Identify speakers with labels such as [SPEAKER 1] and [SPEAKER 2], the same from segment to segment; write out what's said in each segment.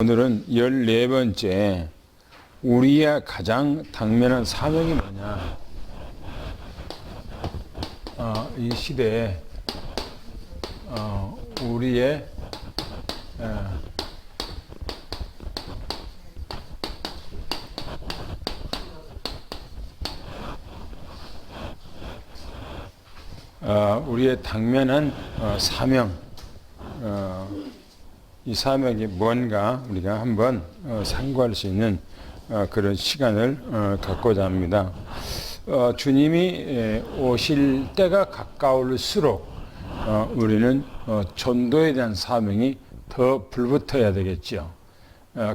[SPEAKER 1] 오늘은 14번째 우리의 가장 당면한 사명이 뭐냐. 이 시대에 우리의 우리의 당면한 사명, 이 사명이 뭔가 우리가 한번 상고할 수 있는 그런 시간을 갖고자 합니다. 주님이 오실 때가 가까울수록 우리는 전도에 대한 사명이 더 불붙어야 되겠죠.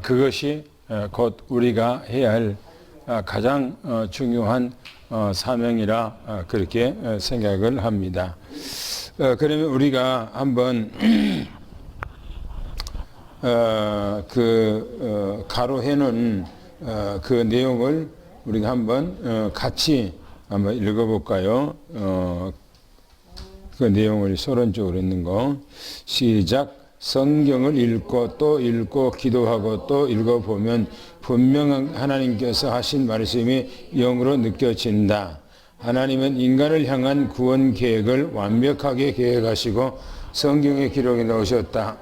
[SPEAKER 1] 그것이 곧 우리가 해야 할 가장 중요한 사명이라 그렇게 생각을 합니다. 그러면 우리가 한번 가로해놓은 그 내용을 우리가 한번 같이 한번 읽어볼까요? 그 내용을 서론적으로 있는 거. 시작. 성경을 읽고 또 읽고 기도하고 또 읽어보면 분명 하나님께서 하신 말씀이 영으로 느껴진다. 하나님은 인간을 향한 구원 계획을 완벽하게 계획하시고 성경에 기록해 놓으셨다.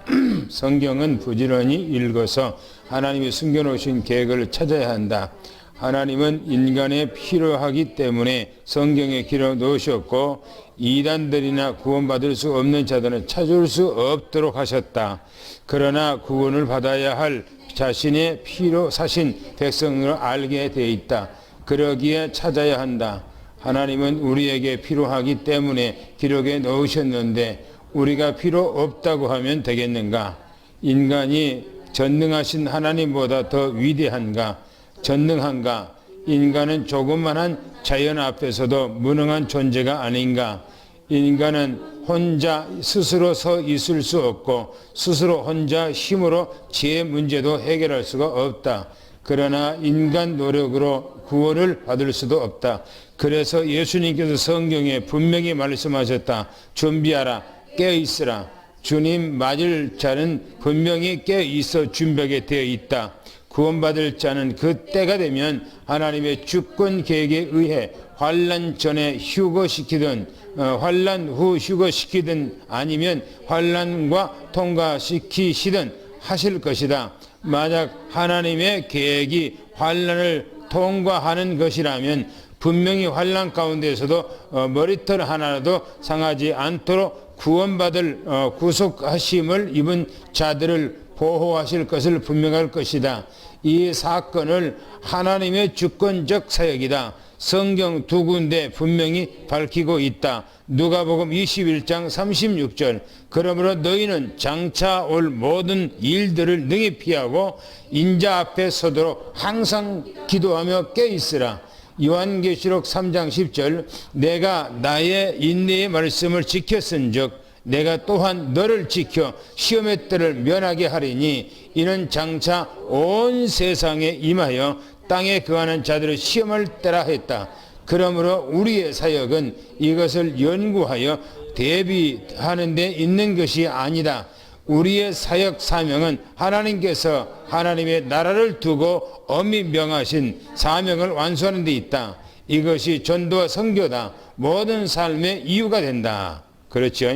[SPEAKER 1] 성경은 부지런히 읽어서 하나님이 숨겨놓으신 계획을 찾아야 한다. 하나님은 인간에 필요하기 때문에 성경에 기록해 놓으셨고 이단들이나 구원받을 수 없는 자들은 찾을 수 없도록 하셨다. 그러나 구원을 받아야 할 자신의 피로 사신 백성을 알게 돼 있다. 그러기에 찾아야 한다. 하나님은 우리에게 필요하기 때문에 기록해 놓으셨는데 우리가 필요 없다고 하면 되겠는가? 인간이 전능하신 하나님보다 더 위대한가? 전능한가? 인간은 조그만한 자연 앞에서도 무능한 존재가 아닌가? 인간은 혼자 스스로 서 있을 수 없고 스스로 혼자 힘으로 제 문제도 해결할 수가 없다. 그러나 인간 노력으로 구원을 받을 수도 없다. 그래서 예수님께서 성경에 분명히 말씀하셨다. 준비하라. 깨어있으라. 주님 맞을 자는 분명히 깨어있어 준비하게 되어 있다. 구원받을 자는 그 때가 되면 하나님의 주권 계획에 의해 환난 전에 휴거시키든 환난 후 휴거시키든 아니면 환난과 통과시키시든 하실 것이다. 만약 하나님의 계획이 환난을 통과하는 것이라면 분명히 환난 가운데에서도 머리털 하나라도 상하지 않도록 구원받을 구속하심을 입은 자들을 보호하실 것을 분명할 것이다. 이 사건을 하나님의 주권적 사역이다. 성경 두 군데 분명히 밝히고 있다. 누가복음 21장 36절. 그러므로 너희는 장차 올 모든 일들을 능히 피하고 인자 앞에 서도록 항상 기도하며 깨어있으라. 요한계시록 3장 10절. 내가 나의 인내의 말씀을 지켰은즉 내가 또한 너를 지켜 시험의 때를 면하게 하리니 이는 장차 온 세상에 임하여 땅에 거하는 자들을 시험할 때라 했다. 그러므로 우리의 사역은 이것을 연구하여 대비하는 데 있는 것이 아니다. 우리의 사역 사명은 하나님께서 하나님의 나라를 두고 엄히 명하신 사명을 완수하는 데 있다. 이것이 전도와 선교다. 모든 삶의 이유가 된다. 그렇죠.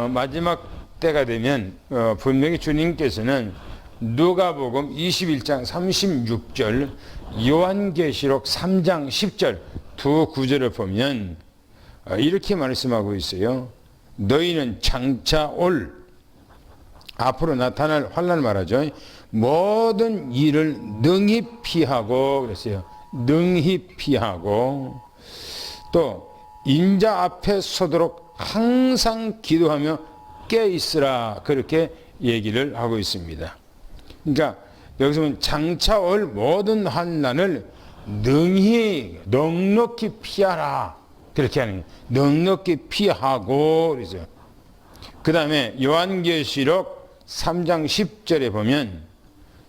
[SPEAKER 1] 마지막 때가 되면 분명히 주님께서는 누가복음 21장 36절, 요한계시록 3장 10절 두 구절을 보면 이렇게 말씀하고 있어요. 너희는 장차 올 앞으로 나타날 환난을 말하죠. 모든 일을 능히 피하고 그랬어요. 능히 피하고 또 인자 앞에 서도록 항상 기도하며 깨어있으라 그렇게 얘기를 하고 있습니다. 그러니까 여기서 보면 장차 올 모든 환난을 능히 넉넉히 피하라 그렇게 하는 거예요. 넉넉히 피하고 그래서 그 다음에 요한계시록 3장 10절에 보면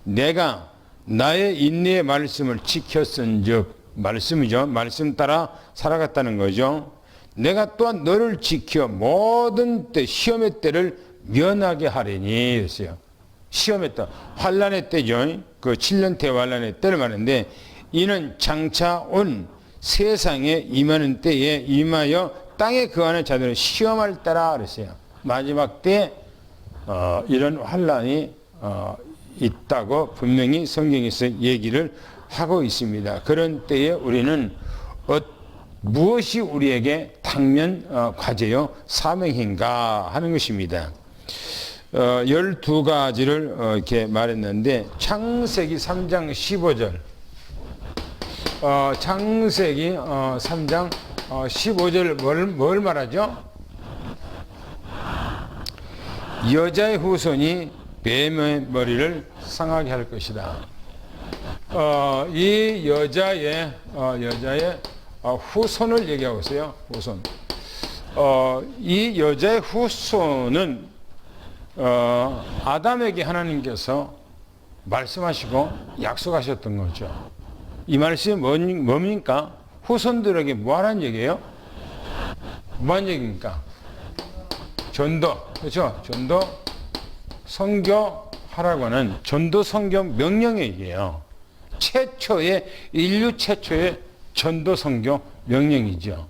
[SPEAKER 1] 내가 나의 인내의 말씀을 지켰은즉 말씀이죠. 말씀 따라 살아갔다는 거죠. 내가 또한 너를 지켜 모든 때 시험의 때를 면하게 하리니 했어요. 시험했다. 환란의 때죠. 그 7년 대환란의 때를 말하는데 이는 장차 온 세상에 임하는 때에 임하여 땅에 거하는 자들을 시험할 때라 그랬어요. 마지막 때 이런 환란이 있다고 분명히 성경에서 얘기를 하고 있습니다. 그런 때에 우리는 무엇이 우리에게 당면 과제요 사명인가 하는 것입니다. 12가지를 이렇게 말했는데 창세기 3장 15절 창세기 3장 15절 뭘 말하죠? 여자의 후손이 뱀의 머리를 상하게 할 것이다. 이 여자의 후손을 얘기하고 있어요. 후손. 이 여자의 후손은 아담에게 하나님께서 말씀하시고 약속하셨던 거죠. 이 말씀이 뭡니까? 후손들에게 뭐 하라는 얘기예요? 뭐 하는 얘기입니까? 전도. 그렇죠? 전도 선교하라고 하는 전도 선교 명령의 얘기예요. 인류 최초의 전도 선교 명령이죠.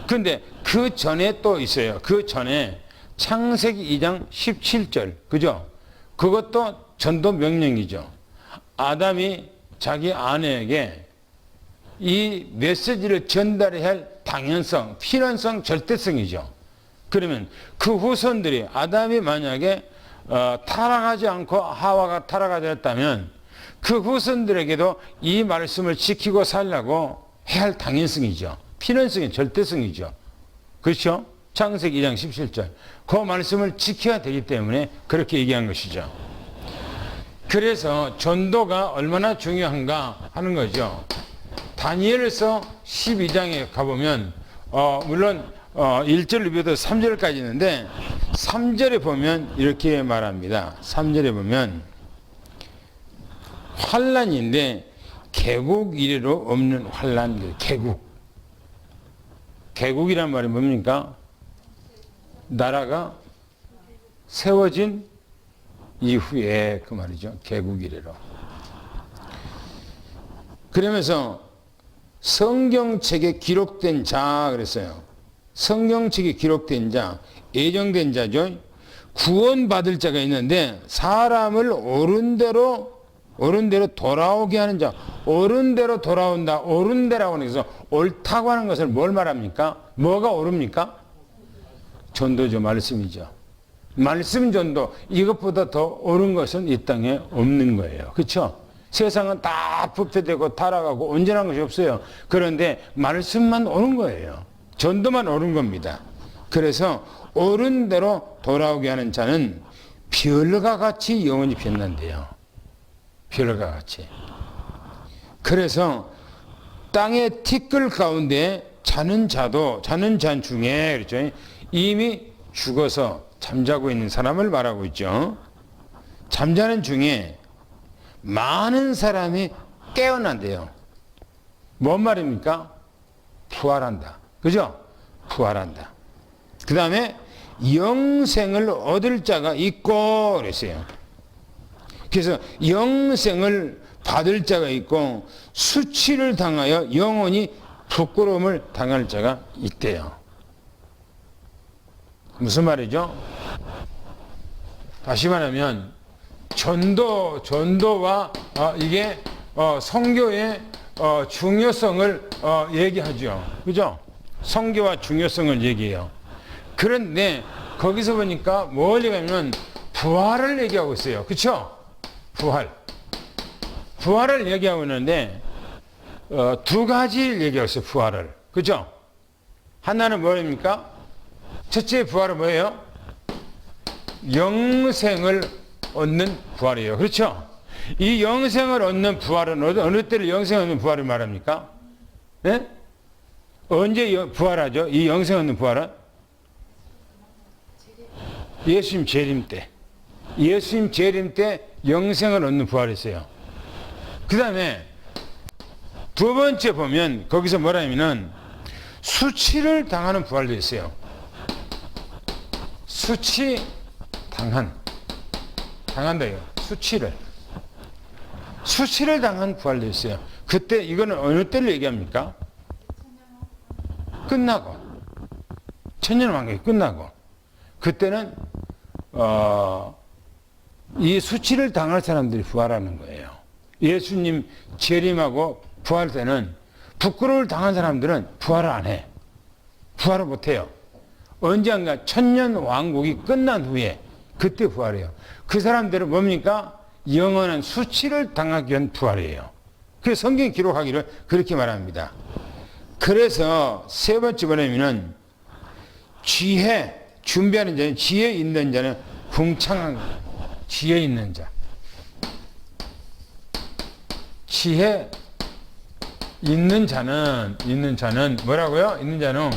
[SPEAKER 1] 그런데 그 전에 또 있어요. 그 전에 창세기 2장 17절. 그죠? 그것도 전도 명령이죠. 아담이 자기 아내에게 이 메시지를 전달해야 할 당연성, 필연성, 절대성이죠. 그러면 그 후손들이 아담이 만약에 타락하지 않고 하와가 타락하지 않았다면 그 후손들에게도 이 말씀을 지키고 살려고 해야 할 당연성이죠. 필연성이 절대성이죠. 그렇죠? 창세기 2장 17절. 그 말씀을 지켜야 되기 때문에 그렇게 얘기한 것이죠. 그래서 전도가 얼마나 중요한가 하는 거죠. 다니엘서 12장에 가보면 물론 1절부터 3절까지 있는데 3절에 보면 이렇게 말합니다. 3절에 보면 환란인데 개국 이래로 없는 환란. 개국이란 말이 뭡니까? 나라가 세워진 이후에 그 말이죠. 개국 이래로. 그러면서 성경책에 기록된 자 그랬어요. 성경책에 기록된 자, 예정된 자죠. 구원받을 자가 있는데 사람을 옳은 대로 돌아오게 하는 자. 옳은 대로 돌아온다. 옳은 대라고 해서 옳다고 하는 것을 뭘 말합니까? 뭐가 옳습니까? 전도죠. 말씀이죠. 말씀 전도. 이것보다 더 옳은 것은 이 땅에 없는 거예요. 그렇죠? 세상은 다 부패되고 타락하고 온전한 것이 없어요. 그런데 말씀만 옳은 거예요. 전도만 옳은 겁니다. 그래서 옳은 대로 돌아오게 하는 자는 별과 같이 영원히 빛난대요. 별과 같이. 그래서 땅의 티끌 가운데 자는 자 중에 그렇죠? 이미 죽어서 잠자고 있는 사람을 말하고 있죠. 잠자는 중에 많은 사람이 깨어난대요. 뭔 말입니까? 부활한다. 그죠? 부활한다. 그 다음에 영생을 얻을 자가 있고 그랬어요. 그래서 영생을 받을 자가 있고 수치를 당하여 영원히 부끄러움을 당할 자가 있대요. 무슨 말이죠? 다시 말하면 전도와 이게 선교의 중요성을 얘기하죠. 그죠? 선교와 중요성을 얘기해요. 그런데 거기서 보니까 뭘 얘기하면 부활을 얘기하고 있어요. 그렇죠? 부활을 얘기하고 있는데 두 가지를 얘기하고 있어요. 부활을. 그죠? 하나는 뭐입니까? 첫째 부활은 뭐예요? 영생을 얻는 부활이에요. 그렇죠? 이 영생을 얻는 부활은 어느 때를 영생을 얻는 부활을 말합니까? 네? 언제 부활하죠? 이 영생을 얻는 부활은? 예수님 재림 때. 예수님 재림 때 영생을 얻는 부활이 있어요. 그 다음에 두 번째 보면 거기서 뭐라 하면은 수치를 당하는 부활도 있어요. 수치 당한 당한다. 이거. 수치를 당한 부활됐어요. 그때 이거는 어느 때를 얘기합니까? 끝나고 천년왕국이 끝나고 그때는 이 수치를 당할 사람들이 부활하는 거예요. 예수님 재림하고 부활 때는 부끄러움을 당한 사람들은 부활을 안 해. 부활을 못 해요. 언젠가 천년왕국이 끝난 후에 그때 부활해요. 그 사람들은 뭡니까? 영원한 수치를 당하기 위한 부활이에요. 그래서 성경이 기록하기를 그렇게 말합니다. 그래서 세 번째 번째는 지혜, 준비하는 자는 지혜 있는 자는 궁창한 거예요. 지혜 있는 자. 지혜 있는 자는 뭐라고요? 있는 자는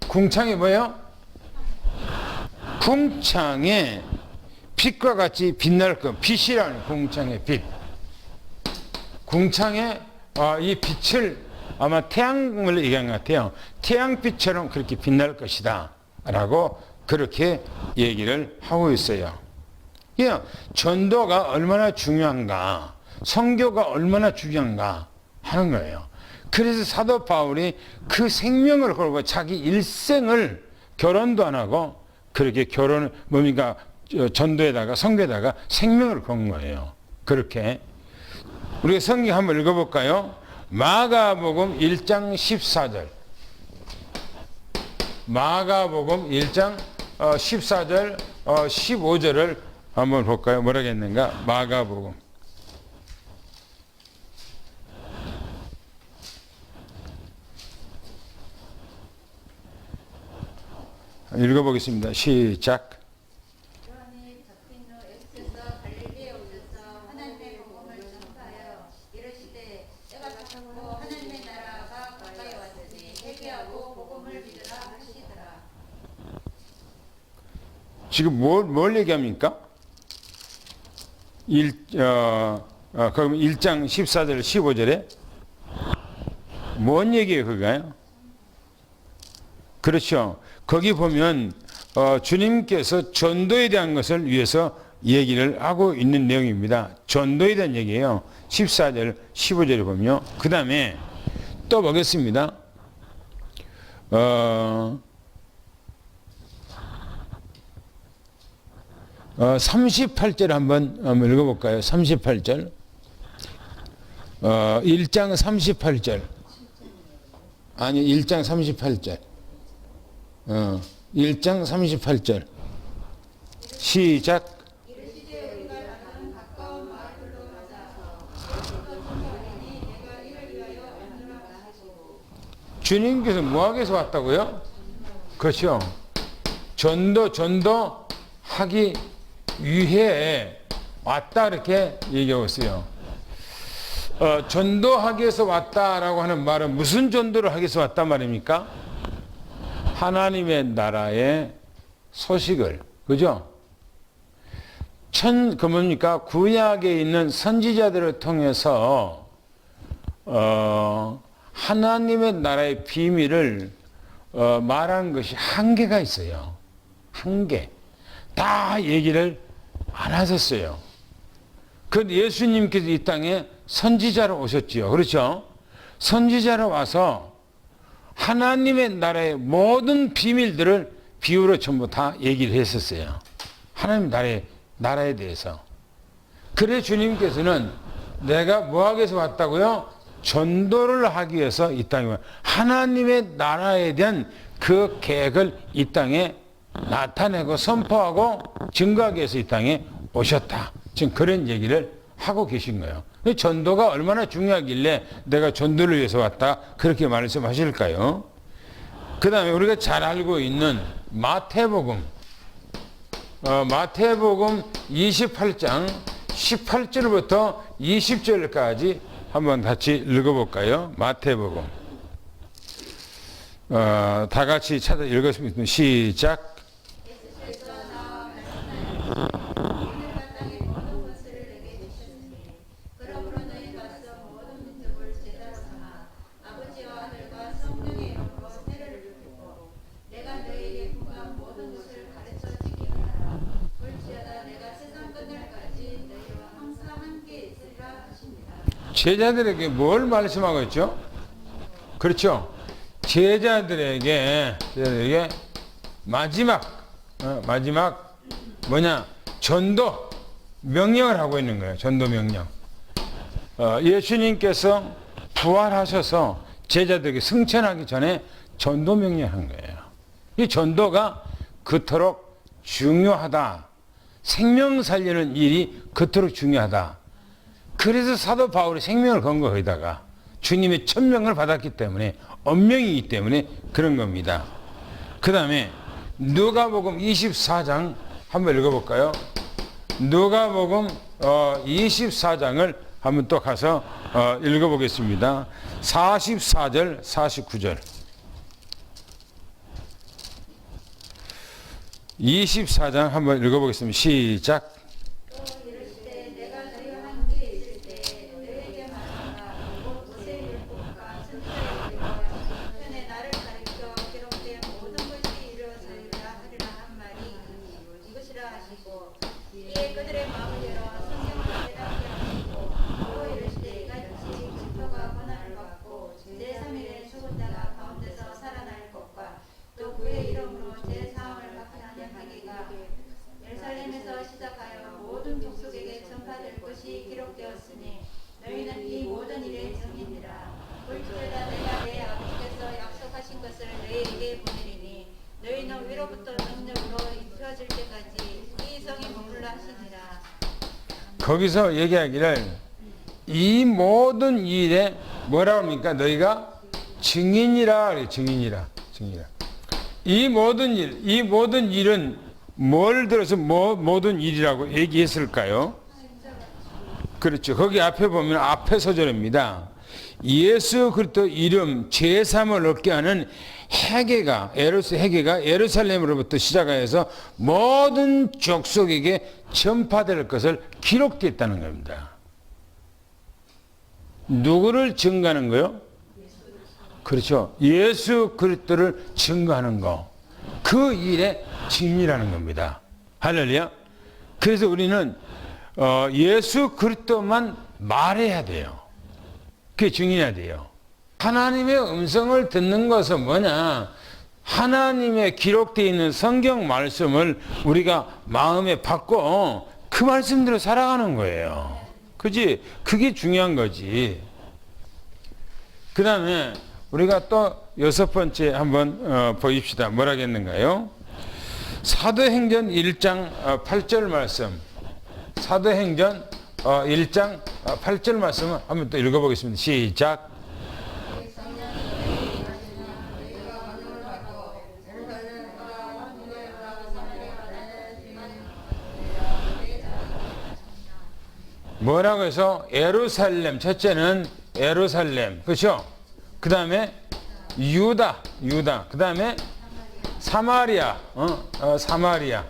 [SPEAKER 1] 궁창이 뭐예요? 궁창에 빛과 같이 빛날 것. 빛이라는 궁창의 빛. 궁창에 이 빛을 아마 태양을 얘기한 것 같아요. 태양빛처럼 그렇게 빛날 것이다 라고 그렇게 얘기를 하고 있어요. 전도가 얼마나 중요한가, 선교가 얼마나 중요한가 하는 거예요. 그래서 사도 바울이 그 생명을 걸고 자기 일생을 결혼도 안 하고 그렇게 뭡니까? 전도에다가 선교에다가 생명을 건 거예요. 그렇게. 우리가 성경 한번 읽어볼까요? 마가복음 1장 14절. 마가복음 1장 14절, 15절을 한번 볼까요? 뭐라고 했는가? 마가복음. 읽어보겠습니다. 시작. 지금 뭘 얘기합니까? 그럼 1장 14절 15절에 뭔 얘기예요 그거요? 그렇죠. 거기 보면 주님께서 전도에 대한 것을 위해서 얘기를 하고 있는 내용입니다. 전도에 대한 얘기예요. 14절 15절에 보면 그 다음에 또 보겠습니다. 38절 한번 읽어볼까요? 38절. 1장 38절. 아니, 1장 38절. 1장 38절. 시작. 주님께서 뭐하기 위해서 왔다고요? 그렇죠. 전도하기 위해 왔다 이렇게 얘기하고 있어요. 전도하기 위해서 왔다라고 하는 말은 무슨 전도를 하기 위해서 왔단 말입니까? 하나님의 나라의 소식을, 그죠? 그 뭡니까? 구약에 있는 선지자들을 통해서 하나님의 나라의 비밀을 말하는 것이 한계가 있어요. 한계. 다 얘기를 안 하셨어요. 그 예수님께서 이 땅에 선지자로 오셨지요. 그렇죠? 선지자로 와서 하나님의 나라의 모든 비밀들을 비유로 전부 다 얘기를 했었어요. 하나님 나라에 대해서. 그래 주님께서는 내가 뭐 하기 위해서 왔다고요? 전도를 하기 위해서 이 땅에 와. 하나님의 나라에 대한 그 계획을 이 땅에 나타내고 선포하고 증거하기 위해서 이 땅에 오셨다. 지금 그런 얘기를 하고 계신 거예요. 전도가 얼마나 중요하길래 내가 전도를 위해서 왔다 그렇게 말씀하실까요? 그 다음에 우리가 잘 알고 있는 마태복음 28장 18절부터 20절까지 한번 같이 읽어볼까요? 마태복음 다 같이 찾아 읽었습니다. 시작. 제자들에게 뭘 말씀하고 있죠? 그렇죠. 제자들에게 마지막 뭐냐? 전도 명령을 하고 있는 거예요. 전도 명령. 예수님께서 부활하셔서 제자들에게 승천하기 전에 전도 명령한 거예요. 이 전도가 그토록 중요하다. 생명 살리는 일이 그토록 중요하다. 그래서 사도 바울이 생명을 건 거기다가 주님의 천명을 받았기 때문에 언명이기 때문에 그런 겁니다. 그 다음에 누가복음 24장 한번 읽어볼까요? 누가복음 24장을 한번 또 가서 읽어보겠습니다. 44절 49절 24장 한번 읽어보겠습니다. 시작. 거기서 얘기하기를 이 모든 일에 뭐라고 합니까? 너희가 증인이라 그래. 증인이라. 이 모든 일은 뭘 들어서 모든 일이라고 얘기했을까요? 그렇죠. 거기 앞에 보면 앞에 서절입니다. 예수 그리스도 이름 제3을 얻게 하는 회개가 예루살렘으로부터 시작하여서 모든 족속에게 전파될 것을 기록되었다는 겁니다. 누구를 증거하는 거요? 그렇죠. 예수 그리스도를 증거하는 거. 그 일의 증인이라는 겁니다. 할렐루야. 그래서 우리는 예수 그리스도만 말해야 돼요. 그게 증인해야 돼요. 하나님의 음성을 듣는 것은 뭐냐? 하나님의 기록되어 있는 성경 말씀을 우리가 마음에 받고 그 말씀대로 살아가는 거예요. 그지? 그게 중요한 거지. 그 다음에 우리가 또 6번째 한번 보입시다. 뭐라겠는가요? 사도행전 1장 8절 말씀. 사도행전 1장 8절 말씀을 한번 또 읽어보겠습니다. 시작. 뭐라고 해서 예루살렘, 첫째는 예루살렘, 그렇죠? 그 다음에 유다, 그 다음에 사마리아, 사마리아.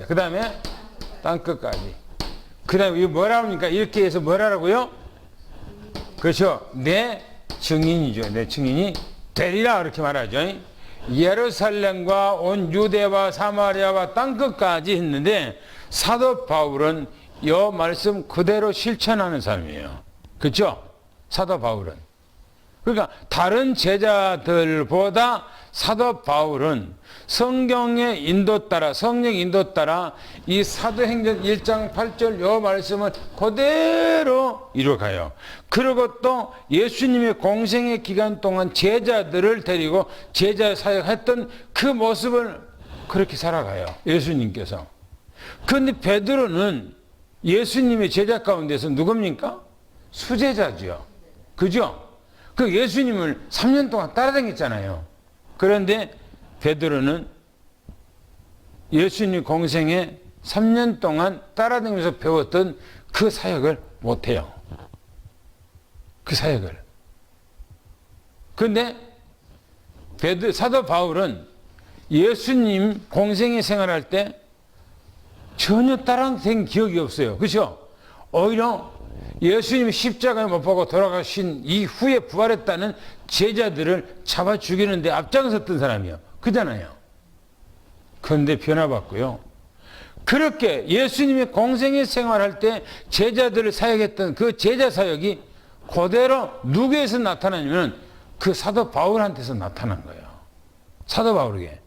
[SPEAKER 1] 그 다음에 땅끝까지. 그 다음에 이거 뭐라 합니까? 이렇게 해서 뭐라고요? 그렇죠? 내 증인이죠. 내 증인이 되리라 그렇게 말하죠. 예루살렘과 온 유대와 사마리아와 땅끝까지 했는데 사도 바울은 이 말씀 그대로 실천하는 사람이에요. 그렇죠? 사도 바울은. 그러니까 다른 제자들보다 사도 바울은 성경의 인도 따라, 성령 인도 따라 이 사도행전 1장 8절 이 말씀을 그대로 이루어가요. 그리고 또 예수님의 공생의 기간 동안 제자들을 데리고 제자 사역했던 그 모습을 그렇게 살아가요. 예수님께서. 그런데 베드로는 예수님의 제자 가운데서 누굽니까? 수제자죠. 그죠? 그 예수님을 3년 동안 따라다녔잖아요. 그런데 베드로는 예수님 공생에 3년 동안 따라다니면서 배웠던 그 사역을 못해요. 그 사역을. 그런데 사도 바울은 예수님 공생에 생활할 때 전혀 따라다닌 기억이 없어요. 그렇죠? 오히려 예수님이 십자가에 못 박고 돌아가신 이후에 부활했다는 제자들을 잡아 죽이는데 앞장섰던 사람이에요. 그잖아요. 그런데 변화받고요. 그렇게 예수님의 공생의 생활할 때 제자들을 사역했던 그 제자 사역이 그대로 누구에서 나타나냐면 그 사도 바울한테서 나타난 거예요. 사도 바울에게.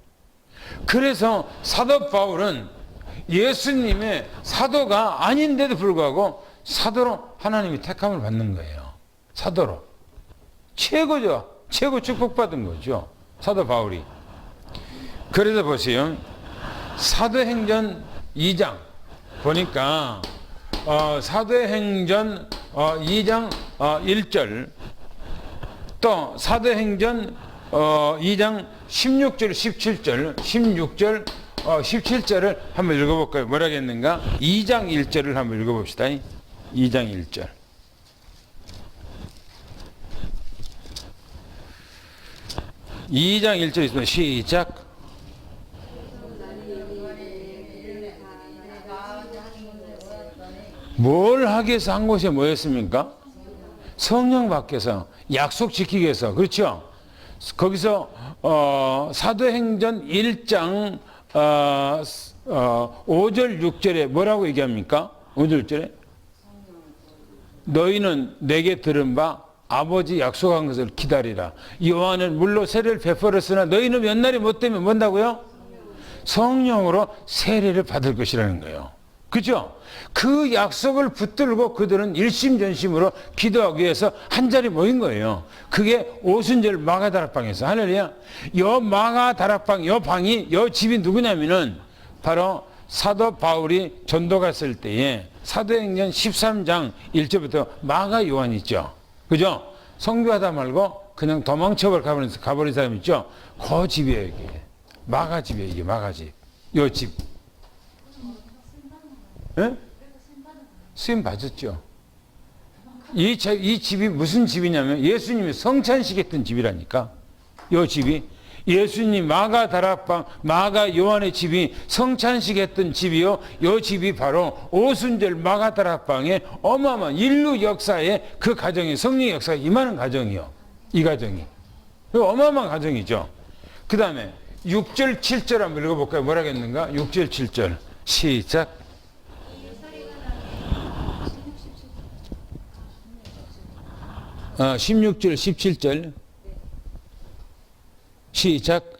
[SPEAKER 1] 그래서 사도 바울은 예수님의 사도가 아닌데도 불구하고 사도로 하나님이 택함을 받는 거예요. 사도로. 최고죠. 최고 축복받은 거죠. 사도 바울이. 그래서 보세요. 사도행전 2장 보니까 사도행전 2장 1절 또 사도행전 2장 16절 17절 16절 17절을 한번 읽어볼까요? 뭐라겠는가? 2장 1절을 한번 읽어봅시다. 2장 1절. (2장 1절) 있습니다. 시작. 뭘 하기 위해서 한 곳에 모였습니까? 성령 받게서 약속 지키기 위해서. 그렇죠? 거기서 사도행전 1장 5절 6절에 뭐라고 얘기합니까? 5절 6절에 너희는 내게 들은 바 아버지 약속한 것을 기다리라. 요한은 물로 세례를 베풀었으나 너희는 몇 날이 못 되면 뭔다고요? 성령으로 세례를 받을 것이라는 거예요. 그죠? 그 약속을 붙들고 그들은 일심전심으로 기도하기 위해서 한 자리 모인 거예요. 그게 오순절 마가다락방에서. 할렐루야. 요 마가다락방, 요 방이, 요 집이 누구냐면은 바로 사도 바울이 전도 갔을 때에 사도행전 13장 1절부터 마가 요한 있죠. 그죠? 성교하다 말고 그냥 도망쳐버려 가버린 사람 있죠? 그 집이에요, 이게. 마가 집이에요, 이게 마가 집. 요 집. 예? 수임 받았죠. 이 집이 무슨 집이냐면 예수님이 성찬식 했던 집이라니까. 이 집이 예수님 마가 다락방 마가 요한의 집이 성찬식 했던 집이요. 이 집이 바로 오순절 마가 다락방의 어마어마한 인류 역사에 그 가정이 성령의 역사가 임하는 가정이요. 이 가정이 어마어마한 가정이죠. 그 다음에 6절 7절 한번 읽어볼까요? 뭐라겠는가? 6절 7절 시작. 16절 17절 시작.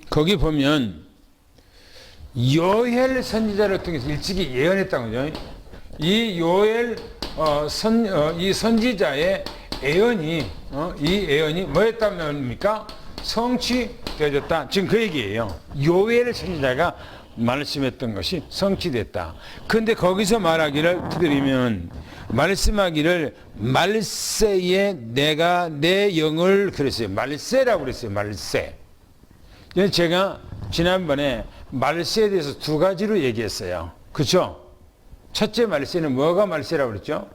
[SPEAKER 1] 거기 보면 요엘 선지자를 통해서 일찍이 예언했다는 거죠. 이 요엘 이 선지자의 예언이 이 예언이 뭐였단 말입니까? 성취되어졌다. 지금 그 얘기예요. 요엘 선지자가 말씀했던 것이 성취됐다. 그런데 거기서 말하기를 드리면 말씀하기를 말세에 내가 내 영을 그랬어요. 말세라고 그랬어요. 말세. 제가 지난번에 말세에 대해서 두 가지로 얘기했어요. 그렇죠? 첫째 말세는 뭐가 말세라고 그랬죠?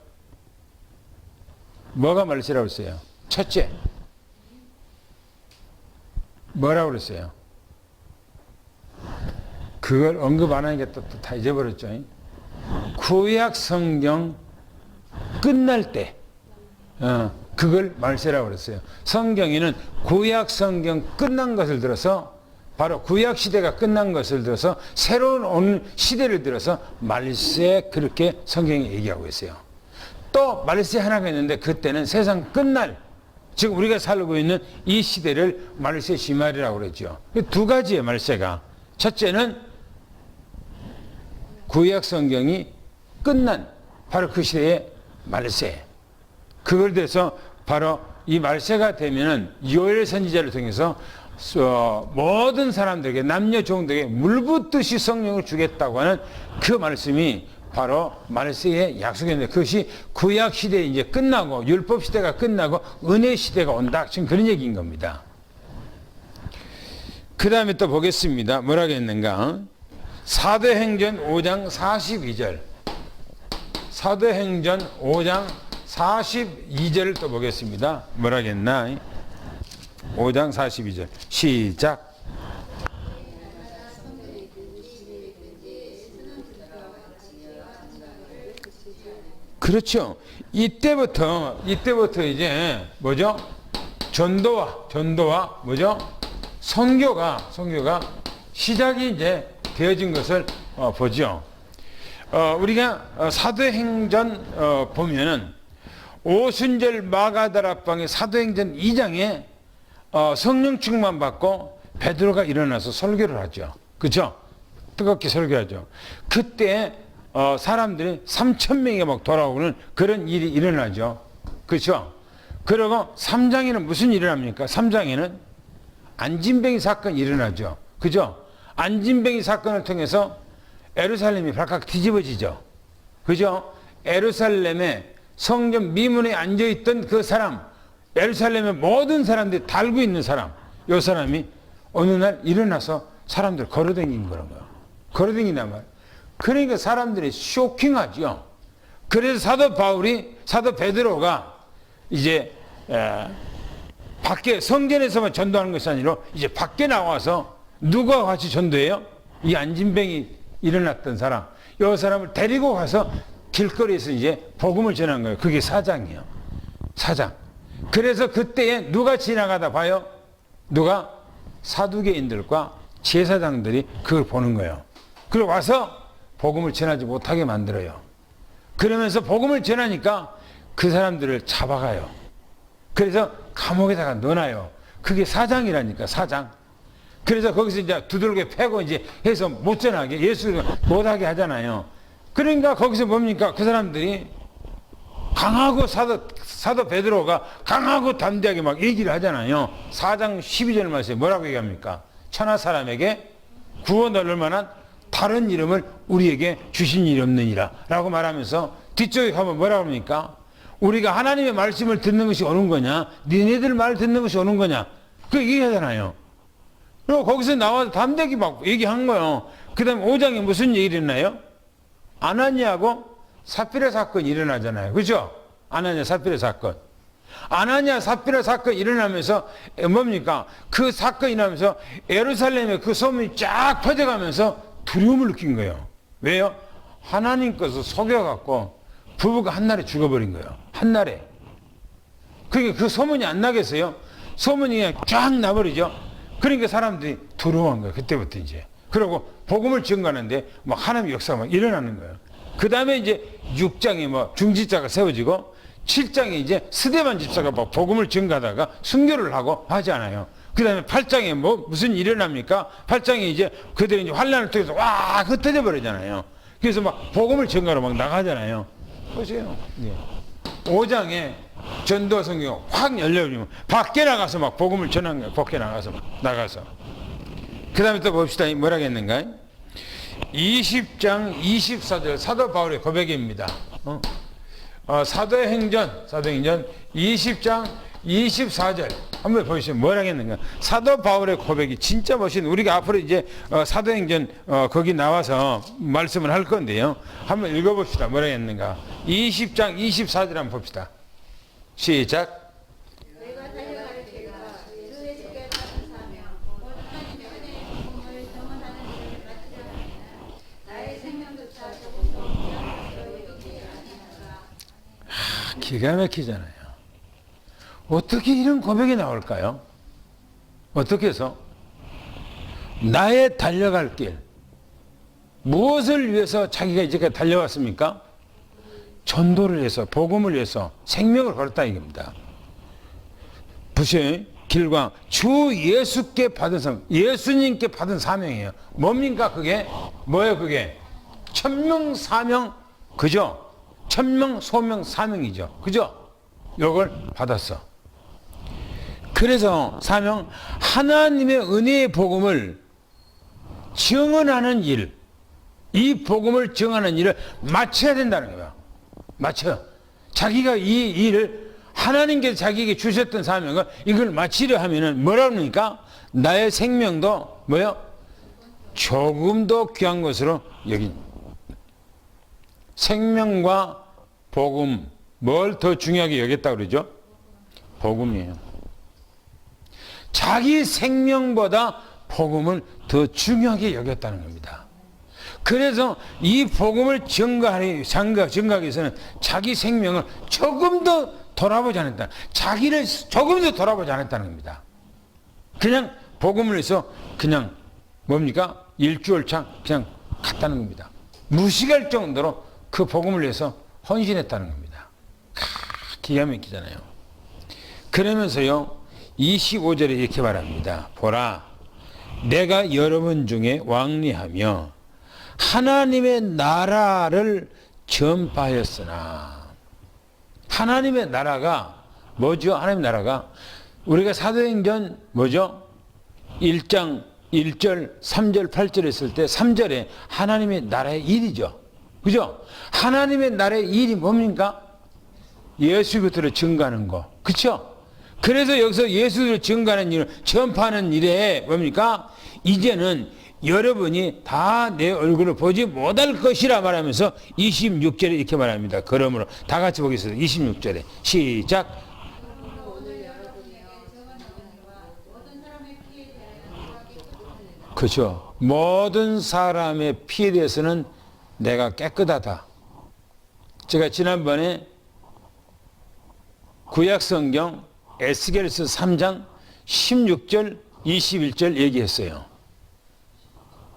[SPEAKER 1] 뭐가 말세라고 그랬어요? 첫째. 뭐라고 그랬어요? 그걸 언급 안 하니까 또 다 잊어버렸죠. 구약 성경 끝날 때, 그걸 말세라고 그랬어요. 성경에는 구약 성경 끝난 것을 들어서 바로 구약 시대가 끝난 것을 들어서 새로운 오는 시대를 들어서 말세 그렇게 성경이 얘기하고 있어요. 또 말세 하나가 있는데 그때는 세상 끝날 지금 우리가 살고 있는 이 시대를 말세 심할이라고 그러죠. 두 가지의 말세가. 첫째는 구약 성경이 끝난 바로 그 시대의 말세. 그걸 대해서 바로 이 말세가 되면은 요엘 선지자를 통해서 모든 사람들에게 남녀 종들에게 물붓듯이 성령을 주겠다고 하는 그 말씀이 바로 말세의 약속이었는데 그것이 구약 시대에 이제 끝나고 율법 시대가 끝나고 은혜 시대가 온다. 지금 그런 얘기인 겁니다. 그 다음에 또 보겠습니다. 뭐라고 했는가? 사도행전 5장 42절. 사도행전 5장 42절을 또 보겠습니다. 뭐라고 했나? 5장 42절 시작. 그렇죠. 이때부터 이제 뭐죠? 전도와 뭐죠? 선교가 시작이 이제 되어진 것을 보죠. 우리가 사도행전 보면은 오순절 마가다락방의 사도행전 2장에 성령 충만 받고 베드로가 일어나서 설교를 하죠. 그렇죠? 뜨겁게 설교하죠. 그때 사람들이 3,000명이 막 돌아오는 그런 일이 일어나죠. 그렇죠? 그리고 3장에는 무슨 일이 일어납니까? 3장에는 안진뱅이 사건이 일어나죠. 그죠? 안진뱅이 사건을 통해서 예루살렘이 발칵 뒤집어지죠. 그죠? 예루살렘에 성전 미문에 앉아있던 그 사람, 예루살렘의 모든 사람들이 달고 있는 사람, 이 사람이 어느 날 일어나서 사람들 걸어다니는 거란 거예요. 걸어다닌단 말이에요. 그러니까 사람들이 쇼킹하죠. 그래서 사도 베드로가 이제 밖에 성전에서만 전도하는 것이 아니라 이제 밖에 나와서 누가 같이 전도해요? 이 안진뱅이 일어났던 사람, 이 사람을 데리고 가서 길거리에서 이제 복음을 전한 거예요. 그게 사장이에요. 사장. 그래서 그때에 누가 지나가다 봐요? 누가? 사두개인들과 제사장들이 그걸 보는 거예요. 그리고 와서 복음을 전하지 못하게 만들어요. 그러면서 복음을 전하니까 그 사람들을 잡아가요. 그래서 감옥에다가 넣어놔요. 그게 사장이라니까, 사장. 그래서 거기서 이제 두들겨 패고 이제 해서 못 전하게, 예수를 못하게 하잖아요. 그러니까 거기서 뭡니까? 그 사람들이 강하고 사도 베드로가 강하고 담대하게 막 얘기를 하잖아요. 4장 12절 말씀에 뭐라고 얘기합니까? 천하 사람에게 구원 얻을 만한 다른 이름을 우리에게 주신 일이 없느니라 라고 말하면서 뒤쪽에 가면 뭐라고 합니까? 우리가 하나님의 말씀을 듣는 것이 오는 거냐? 니네들 말 듣는 것이 오는 거냐? 그 얘기하잖아요. 그리고 거기서 나와서 담대하게 막 얘기한 거예요. 그 다음에 5장에 무슨 얘기를 했나요? 아나니아하고 삽비라 사건이 일어나잖아요. 그죠? 아나니아 삽비라 사건. 아나니아 삽비라 사건이 일어나면서 뭡니까? 그 사건이 일어나면서 예루살렘에 그 소문이 쫙 퍼져가면서 두려움을 느낀 거예요. 왜요? 하나님 것을 속여갖고 부부가 한날에 죽어버린 거예요. 한날에. 그러니까 그 소문이 안 나겠어요? 소문이 그냥 쫙 나버리죠? 그러니까 사람들이 두려워한 거예요. 그때부터 이제. 그리고 복음을 증거하는데 막 하나님의 역사가 막 일어나는 거예요. 그 다음에 이제 6장에 뭐 중지자가 세워지고 7장에 이제 스데반 집사가 막 복음을 증거하다가 순교를 하고 하지 않아요. 그 다음에 8장에 뭐 무슨 일이 일어납니까? 8장에 이제 그들이 이제 환란을 통해서 와 흩어져 버리잖아요. 그래서 막 복음을 증거하러 막 나가잖아요. 보세요. 예. 5장에 전도 성경 확 열려버리면 밖에 나가서 막 복음을 전한 거예요. 밖에 나가서 나가서. 그 다음에 또 봅시다. 뭐라고 했는가? 20장 24절 사도 바울의 고백입니다. 사도행전 20장 24절 한번 보시면 뭐라고 했는가? 사도 바울의 고백이 진짜 멋있는, 우리가 앞으로 이제 사도행전 거기 나와서 말씀을 할 건데요. 한번 읽어봅시다. 뭐라고 했는가? 20장 24절 한번 봅시다. 시작. 기가 막히잖아요. 어떻게 이런 고백이 나올까요? 어떻게 해서? 나의 달려갈 길. 무엇을 위해서 자기가 이제까지 달려왔습니까? 전도를 위해서, 복음을 위해서 생명을 걸었다 이겁니다. 부시 길과 주 예수께 받은 사명, 예수님께 받은 사명이에요. 뭡니까 그게? 뭐예요 그게? 천명 사명, 그죠? 천명 소명 사명이죠. 그죠? 이걸 받았어. 그래서 사명, 하나님의 은혜의 복음을 증언하는 일, 이 복음을 증언하는 일을 마쳐야 된다는 거야. 마쳐. 자기가 이 일을 하나님께서 자기에게 주셨던 사명을 이걸 마치려 하면은 뭐라고 합니까? 나의 생명도 뭐요? 조금도 귀한 것으로 여긴. 생명과 복음, 뭘 더 중요하게 여겼다고 그러죠? 복음이에요. 자기 생명보다 복음을 더 중요하게 여겼다는 겁니다. 그래서 이 복음을 증거하기 위해서는 자기 생명을 조금 더 돌아보지 않았다. 자기를 조금 더 돌아보지 않았다는 겁니다. 그냥 복음을 위해서 그냥 뭡니까? 일주일차 그냥 갔다는 겁니다. 무식할 정도로 그 복음을 위해서 헌신했다는 겁니다. 기가 막히잖아요. 그러면서요 25절에 이렇게 말합니다. 보라, 내가 여러분 중에 왕리하며 하나님의 나라를 전파하였으나. 하나님의 나라가 뭐죠? 하나님의 나라가 우리가 사도행전 뭐죠? 1장 1절, 3절, 8절 했을 때 3절에 하나님의 나라의 일이죠. 그죠? 하나님의 나라의 일이 뭡니까? 예수 그리스도를 증거하는 거. 그렇죠? 그래서 여기서 예수를 증거하는 일, 전파하는 일에 뭡니까? 이제는 여러분이 다 내 얼굴을 보지 못할 것이라 말하면서 26절에 이렇게 말합니다. 그러므로 다 같이 보겠습니다. 26절에 시작. 그렇죠. 모든 사람의 피에 대해서는 내가 깨끗하다. 제가 지난번에 구약성경 에스겔서 3장 16절 21절 얘기했어요.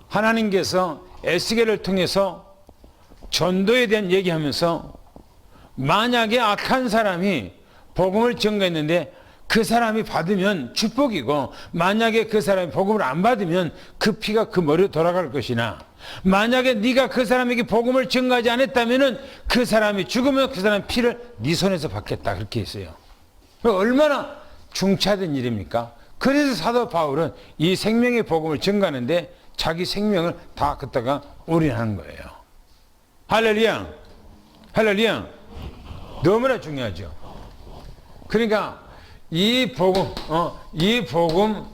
[SPEAKER 1] 하나님께서 에스겔을 통해서 전도에 대한 얘기하면서 만약에 악한 사람이 복음을 전가했는데 그 사람이 받으면 축복이고 만약에 그 사람이 복음을 안 받으면 그 피가 그 머리로 돌아갈 것이나 만약에 네가 그 사람에게 복음을 전가하지 않았다면 그 사람이 죽으면 그 사람 피를 네 손에서 받겠다 그렇게 했어요. 얼마나 중차된 일입니까? 그래서 사도 바울은 이 생명의 복음을 전가하는데 자기 생명을 다 갖다가 올인하는 거예요. 할렐루야. 할렐루야. 너무나 중요하죠. 그러니까 이 복음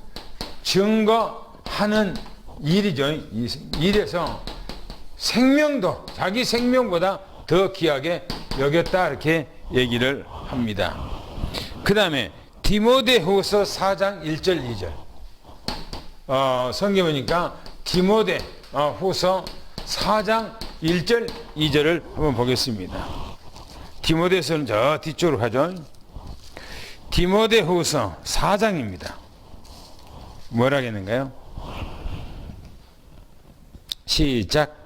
[SPEAKER 1] 증거하는 일이죠. 이 일에서 생명도 자기 생명보다 더 귀하게 여겼다 이렇게 얘기를 합니다. 그 다음에 디모데후서 4장 1절 2절 성경 보니까 디모데후서 4장 1절 2절을 한번 보겠습니다. 디모데서는 저 뒤쪽으로 가죠. 디모데후서 4장입니다. 뭐라겠는가요? 시작.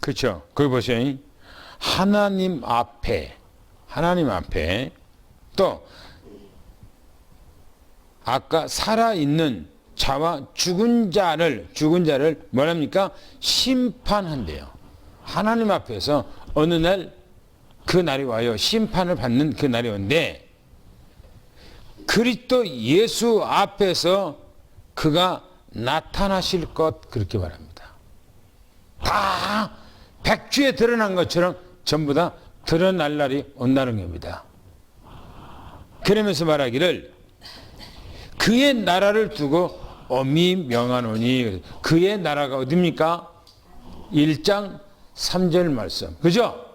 [SPEAKER 1] 그렇죠. 거기 보세요. 하나님 앞에 또 아까 살아있는 자와 죽은 자를 뭐랍니까? 심판한대요. 하나님 앞에서 어느 날 그 날이 와요. 심판을 받는 그 날이 오는데 그리스도 예수 앞에서 그가 나타나실 것 그렇게 말합니다. 다 백주에 드러난 것처럼 전부 다 드러날 날이 온다는 겁니다. 그러면서 말하기를 그의 나라를 두고 엄히 명하노니. 그의 나라가 어디입니까? 1장 3절 말씀. 그죠?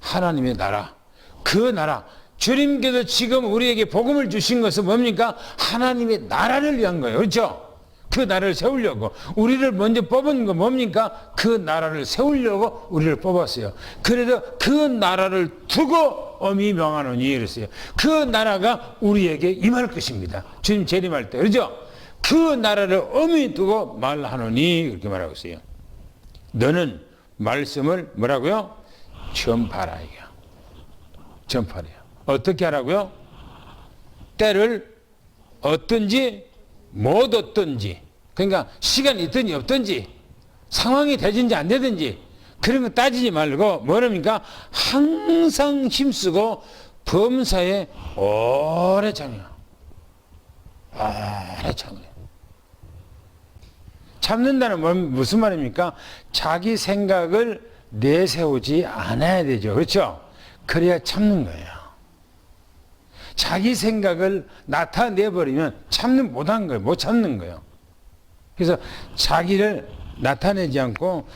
[SPEAKER 1] 하나님의 나라. 그 나라. 주님께서 지금 우리에게 복음을 주신 것은 뭡니까? 하나님의 나라를 위한 거예요. 그렇죠? 그 나라를 세우려고 우리를 먼저 뽑은 거 뭡니까? 그 나라를 세우려고 우리를 뽑았어요. 그래서 그 나라를 두고 엄히 명하노니 이랬어요. 그 나라가 우리에게 임할 것입니다. 주님 재림할 때. 그렇죠? 그 나라를 엄히 두고 말하노니 이렇게 말하고 있어요. 너는 말씀을 뭐라고요? 전파라 이거. 전파래요. 어떻게 하라고요? 때를 얻든지 못 얻든지, 그러니까 시간이 있든지 없든지 상황이 되든지 안 되든지 그런 거 따지지 말고 뭐랍니까? 항상 힘쓰고 범사에 오래 참여. 오래 참여. 참는다는 무슨 말입니까? 자기 생각을 내세우지 않아야 되죠. 그렇죠? 그래야 참는 거예요. 자기 생각을 나타내버리면 참는 못한 거예요. 못 참는 거예요. 그래서 자기를 나타내지 않고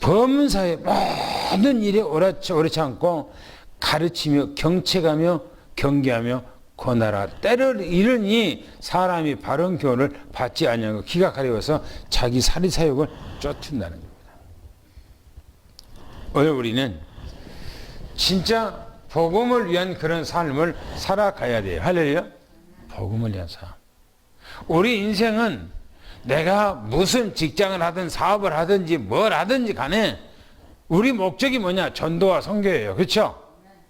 [SPEAKER 1] 범사의 모든 일에 오래 참고 가르치며 경책하며 경계하며 권하라. 때를 이르니 사람이 바른 교훈을 받지 아니하고 기가 가려워서 자기 사리사욕을 쫓는다는 겁니다. 오늘 우리는 진짜 복음을 위한 그런 삶을 살아가야 돼요. 할렐루야. 복음을 위한 삶. 우리 인생은 내가 무슨 직장을 하든 사업을 하든지 뭘 하든지 간에 우리 목적이 뭐냐? 전도와 선교예요. 그렇죠?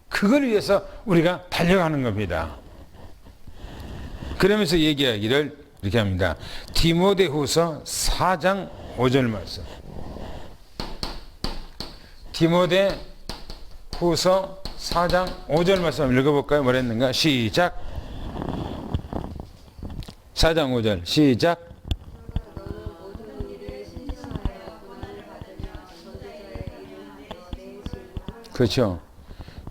[SPEAKER 1] 그걸 위해서 우리가 달려가는 겁니다. 그러면서 얘기하기를 이렇게 합니다. 디모데후서 4장 5절 말씀. 디모데후서 4장 5절 말씀 읽어볼까요? 뭐랬는가? 시작. 4장 5절 시작. 그렇죠.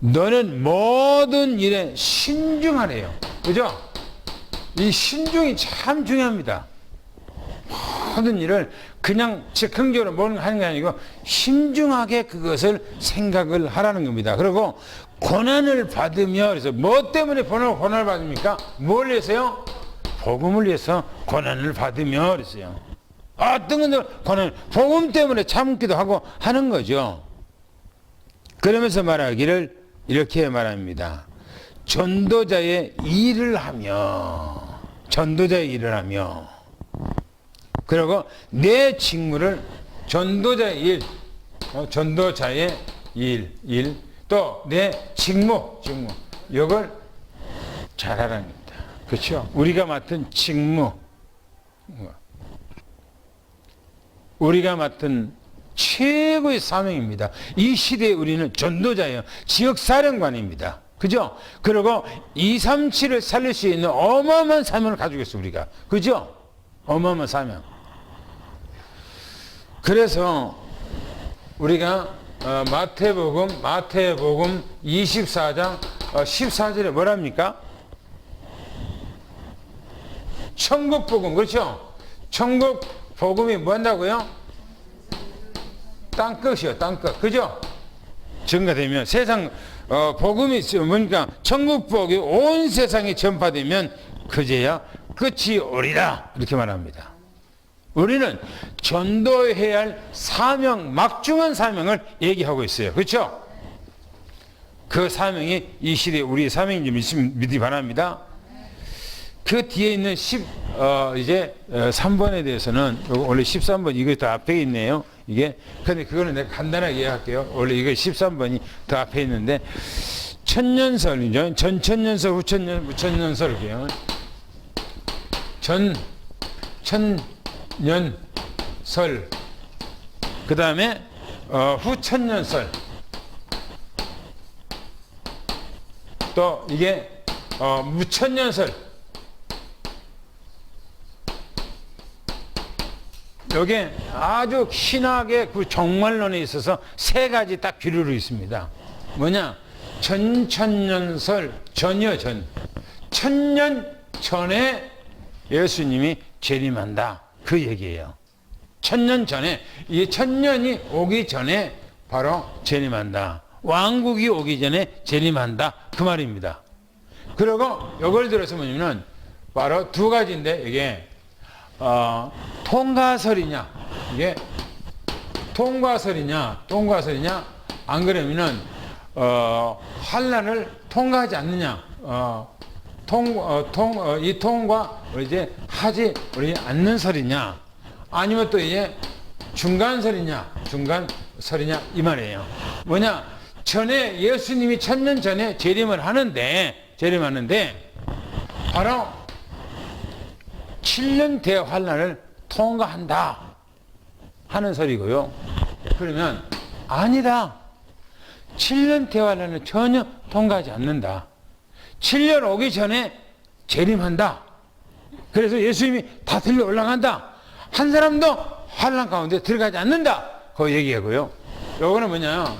[SPEAKER 1] 너는 모든 일에 신중하래요. 그죠? 이 신중이 참 중요합니다. 모든 일을 그냥 즉흥적으로 뭔가 하는 게 아니고 신중하게 그것을 생각을 하라는 겁니다. 그리고 고난을 받으며, 그래서 뭐 때문에 고난을 받습니까? 뭘 위해서요? 복음을 위해서 고난을 받으며 그랬어요. 어떤 분들 고난, 복음 때문에 참기도 하고 하는 거죠. 그러면서 말하기를 이렇게 말합니다. 전도자의 일을 하며, 전도자의 일을 하며, 그리고 내 직무를 전도자의 일, 전도자의 일, 또 내 직무, 이걸 잘하라는 겁니다. 그렇죠? 우리가 맡은 직무, 우리가 맡은 최고의 사명입니다. 이 시대에 우리는 전도자예요. 지역사령관입니다. 그죠? 그리고 237을 살릴 수 있는 어마어마한 사명을 가지고 있어요, 우리가. 그죠? 어마어마한 사명. 그래서 우리가 마태복음 24장 14절에 뭐랍니까? 천국복음, 그렇죠? 천국복음이 뭐한다고요? 땅끝이요, 땅끝. 그죠? 증가되면 세상, 복음이 뭐니까 천국복이 온 세상에 전파되면 그제야 끝이 오리라. 이렇게 말합니다. 우리는 전도해야 할 사명, 막중한 사명을 얘기하고 있어요. 그렇죠? 그 사명이 이 시대에 우리의 사명인 줄 믿기 바랍니다. 그 뒤에 있는 3번에 대해서는, 원래 13번, 이거 더 앞에 있네요. 이게. 근데 그거는 내가 간단하게 이해할게요. 원래 이거 13번이 더 앞에 있는데, 천년설이죠. 전천년설, 후천년설, 이렇게요. 천년설. 그 다음에, 후천년설. 또 이게, 무천년설. 여기에 아주 신학의 그 종말론에 있어서 세 가지 딱 비례로 있습니다. 뭐냐? 전천년설, 전이요, 전. 천년 전에 예수님이 재림한다. 그 얘기예요. 천년 전에, 이 천년이 오기 전에 바로 재림한다. 왕국이 오기 전에 재림한다. 그 말입니다. 그리고 이걸 들어서 뭐냐면 바로 두 가지인데, 이게 통과설이냐, 이게 통과설이냐, 안 그러면은 환란을 통과하지 않느냐, 이 통과 이제 하지 않는 설이냐, 아니면 또 이제 중간설이냐 이 말이에요. 뭐냐? 전에 예수님이 천년 전에 재림하는데 바로 7년 대환란을 통과한다 하는 소리고요. 그러면 아니다. 7년 대환란을 전혀 통과하지 않는다. 7년 오기 전에 재림한다. 그래서 예수님이 다 들려 올라간다. 한 사람도 환란 가운데 들어가지 않는다. 그 얘기하고요. 요거는 뭐냐?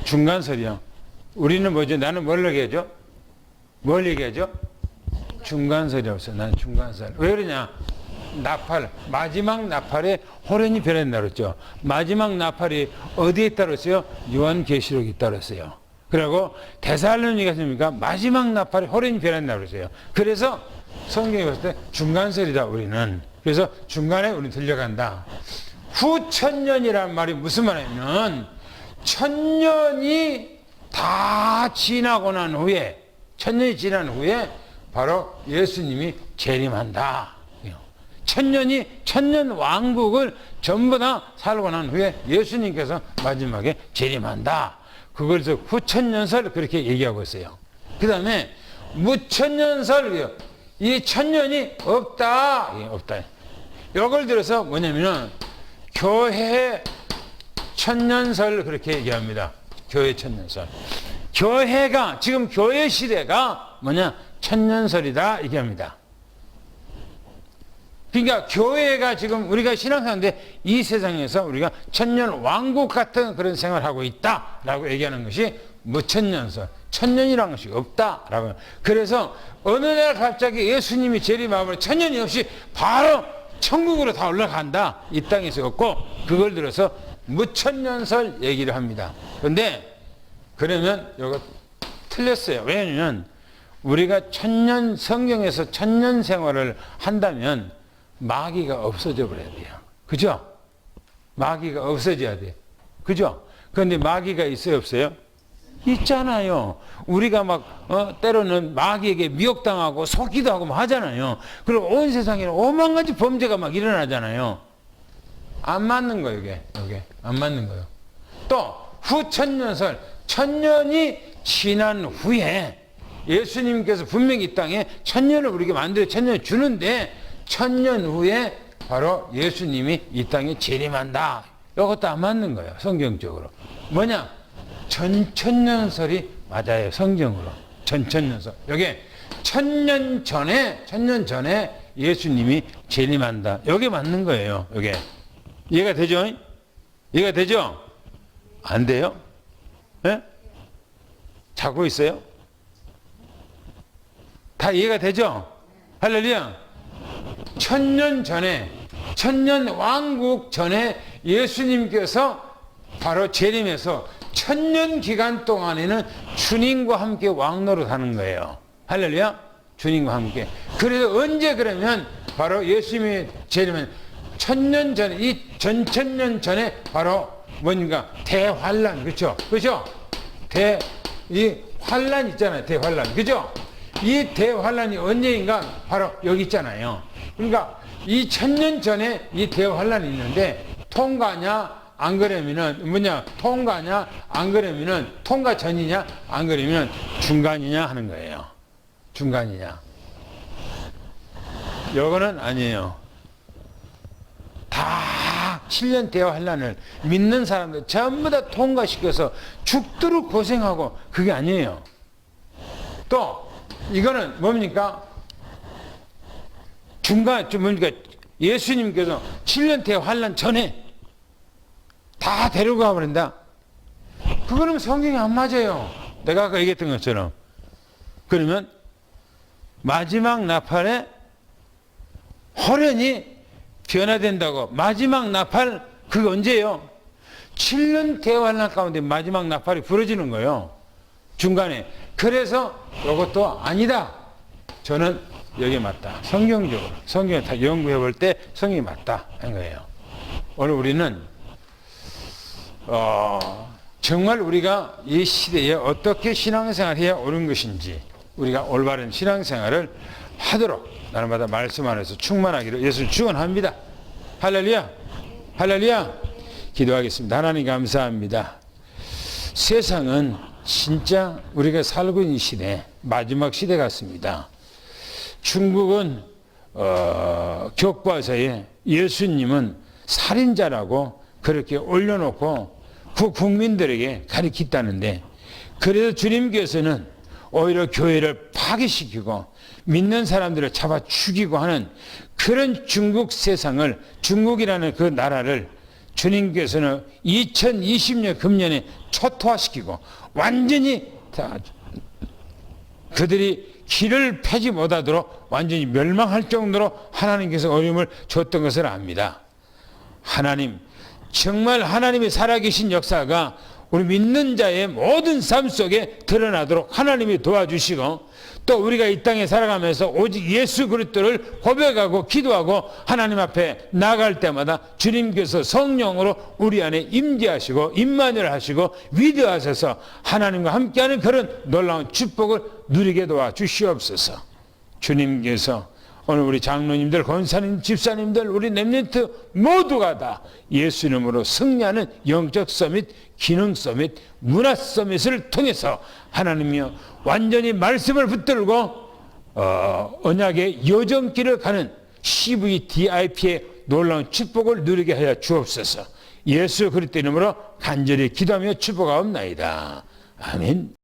[SPEAKER 1] 중간설이요. 우리는 뭐죠? 나는 뭘 얘기하죠? 뭘 얘기하죠? 중간설이라고 했어요. 난 중간설. 왜 그러냐? 나팔, 마지막 나팔에 호련히 변한다 그랬죠. 마지막 나팔이 어디에 있다 그랬어요? 요한계시록에 있다 그랬어요. 그리고 데살로니가 있습니까? 마지막 나팔에 호련히 변한다 그랬어요. 그래서 성경에 봤을 때 중간설이다 우리는. 그래서 중간에 우리는 들려간다. 후 천년이란 말이 무슨 말이냐면 천년이 다 지나고 난 후에, 천년이 지난 후에 바로 예수님이 재림한다. 천년 왕국을 전부 다 살고 난 후에 예수님께서 마지막에 재림한다. 그걸 후천년설 그렇게 얘기하고 있어요. 그 다음에 무천년설, 이 천년이 없다. 없다. 이걸 들어서 뭐냐면은 교회 천년설 그렇게 얘기합니다. 교회 천년설. 교회가, 지금 교회 시대가 뭐냐? 천년설이다. 얘기합니다. 그러니까 교회가 지금 우리가 신앙생활인데 이 세상에서 우리가 천년 왕국 같은 그런 생활을 하고 있다라고 얘기하는 것이 무천년설, 천년이라는 것이 없다라고. 그래서 어느 날 갑자기 예수님이 재림하면 천년이 없이 바로 천국으로 다 올라간다. 이 땅에서 없고 그걸 들어서 무천년설 얘기를 합니다. 그런데 그러면 이거 틀렸어요. 왜냐하면 우리가 천년, 성경에서 천년 생활을 한다면 마귀가 없어져 버려야 돼요. 그죠? 마귀가 없어져야 돼. 그죠? 그런데 마귀가 있어요, 없어요? 있잖아요. 우리가 막 때로는 마귀에게 미혹당하고 속기도 하고 막 하잖아요. 그리고 온 세상에는 오만 가지 범죄가 막 일어나잖아요. 안 맞는 거예요, 이게. 안 맞는 거예요. 또 후천년설, 천년이 지난 후에 예수님께서 분명히 이 땅에 천년을 우리에게 만들어 천년을 주는데 천년 후에 바로 예수님이 이 땅에 재림한다. 이것도 안 맞는 거예요. 성경적으로. 뭐냐? 전천년설이 맞아요. 성경으로. 전천년설. 여기 천년 전에 예수님이 재림한다. 여기 맞는 거예요. 여기. 이해가 되죠? 이해가 되죠? 안 돼요? 예? 자고 있어요? 다 이해가 되죠? 할렐루야. 천년 왕국 전에 예수님께서 바로 재림해서 천년 기간 동안에는 주님과 함께 왕노릇 하는 거예요. 할렐루야. 주님과 함께. 그래서 언제 그러면 바로 예수님이 재림은 천년 전에, 이 전천년 전에 바로 뭔가 대환란, 그렇죠? 그렇죠? 이 환란 있잖아요. 대환란. 그죠? 이 대환란이 언제인가 바로 여기 있잖아요. 그러니까 이 천년 전에 이 대환란이 있는데 통과냐 안 그러면은 뭐냐? 통과냐 안 그러면은 통과 전이냐 안 그러면은 중간이냐 하는 거예요. 중간이냐. 요거는 아니에요. 다 7년 대환란을 믿는 사람들 전부 다 통과시켜서 죽도록 고생하고 그게 아니에요. 또 이거는 뭡니까? 중간, 뭡니까? 예수님께서 7년 대환란 전에 다 데려가 버린다. 그거는 성경이 안 맞아요. 내가 아까 얘기했던 것처럼. 그러면 마지막 나팔에 호련히 변화된다고. 마지막 나팔, 그게 언제예요? 7년 대환란 가운데 마지막 나팔이 부러지는 거예요. 중간에. 그래서 이것도 아니다. 저는 여기에 맞다. 성경적으로. 성경에 다 연구해 볼 때 성경이 맞다. 하는 거예요. 오늘 우리는, 정말 우리가 이 시대에 어떻게 신앙생활을 해야 옳은 것인지 우리가 올바른 신앙생활을 하도록 날마다 말씀 안에서 충만하기를 예수를 축원합니다. 할렐루야. 할렐루야. 기도하겠습니다. 하나님 감사합니다. 세상은 진짜 우리가 살고 있는 시대, 마지막 시대 같습니다. 중국은 교과서에 예수님은 살인자라고 그렇게 올려놓고 그 국민들에게 가르쳤다는데, 그래서 주님께서는 오히려 교회를 파괴시키고 믿는 사람들을 잡아 죽이고 하는 그런 중국 세상을, 중국이라는 그 나라를 주님께서는 2020년 금년에 초토화시키고 완전히 다 그들이 길을 펴지 못하도록 완전히 멸망할 정도로 하나님께서 어려움을 줬던 것을 압니다. 하나님, 정말 하나님의 살아계신 역사가 우리 믿는 자의 모든 삶 속에 드러나도록 하나님이 도와주시고, 또 우리가 이 땅에 살아가면서 오직 예수 그리스도를 고백하고 기도하고 하나님 앞에 나갈 때마다 주님께서 성령으로 우리 안에 임재하시고 임만을 하시고 위대하셔서 하나님과 함께하는 그런 놀라운 축복을 누리게 도와주시옵소서. 주님께서 오늘 우리 장로님들, 권사님, 집사님들, 우리 렘넌트 모두가 다 예수 이름으로 승리하는 영적 서밋, 기능 서밋, 문화 서밋을 통해서 하나님이여 완전히 말씀을 붙들고 언약의 여정길을 가는 CVDIP의 놀라운 축복을 누리게 하여 주옵소서. 예수 그리스도 이름으로 간절히 기도하며 축복하옵나이다. 아멘.